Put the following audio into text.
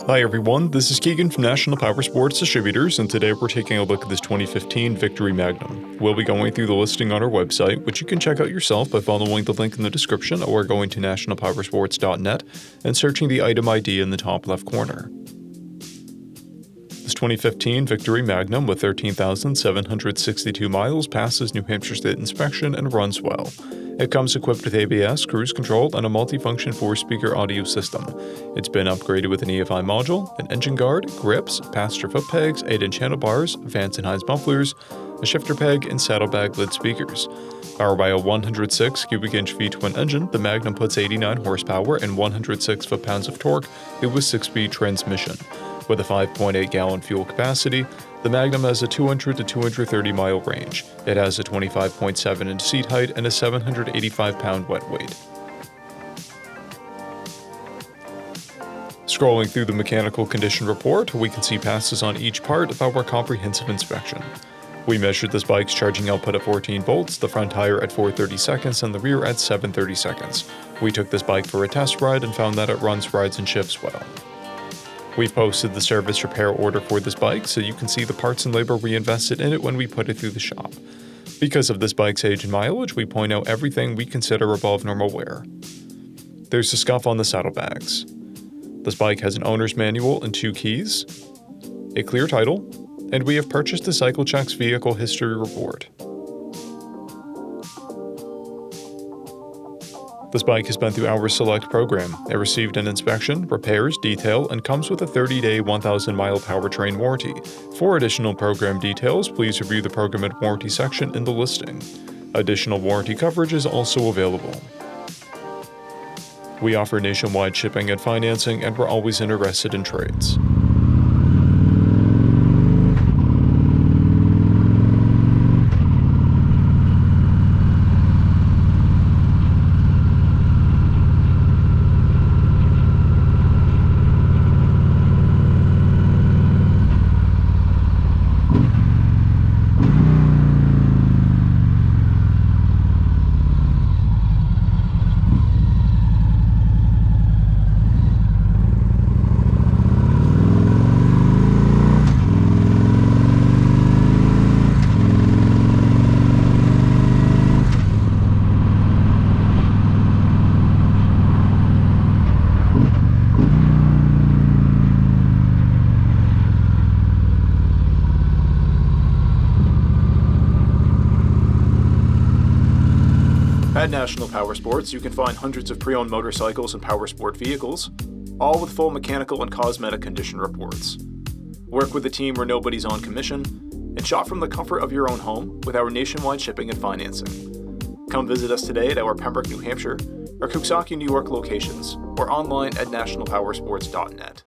Hi everyone, this is Keegan from National Powersports Distributors, and today we're taking a look at this 2015 Victory Magnum. We'll be going through the listing on our website, which you can check out yourself by following the link in the description or going to nationalpowersports.net and searching the item ID in the top left corner. This 2015 Victory Magnum with 13,762 miles passes New Hampshire State inspection and runs well. It comes equipped with ABS, cruise control, and a multifunction 4-speaker audio system. It's been upgraded with an EFI module, an engine guard, grips, passenger foot pegs, 8-inch handlebars, Vance and Hines mufflers, a shifter peg, and saddlebag lid speakers. Powered by a 106 cubic inch V-twin engine, the Magnum puts 89 horsepower and 106 foot-pounds of torque with a 6-speed transmission. With a 5.8-gallon fuel capacity, the Magnum has a 200 to 230-mile range. It has a 25.7-inch seat height and a 785-pound wet weight. Scrolling through the mechanical condition report, we can see passes on each part of our comprehensive inspection. We measured this bike's charging output at 14 volts, the front tire at 430 seconds, and the rear at 730 seconds. We took this bike for a test ride and found that it runs, rides, and shifts well. We've posted the service repair order for this bike so you can see the parts and labor we invested in it when we put it through the shop. Because of this bike's age and mileage, we point out everything we consider above normal wear. There's a scuff on the saddlebags. This bike has an owner's manual and 2 keys, a clear title, and we have purchased the CycleCheck's vehicle history report. This bike has been through our Select program. It received an inspection, repairs, detail, and comes with a 30-day, 1,000-mile powertrain warranty. For additional program details, please review the program and warranty section in the listing. Additional warranty coverage is also available. We offer nationwide shipping and financing, and we're always interested in trades. At National Powersports, you can find hundreds of pre-owned motorcycles and powersport vehicles, all with full mechanical and cosmetic condition reports. Work with a team where nobody's on commission, and shop from the comfort of your own home with our nationwide shipping and financing. Come visit us today at our Pembroke, New Hampshire, or Coxsackie, New York locations, or online at nationalpowersports.net.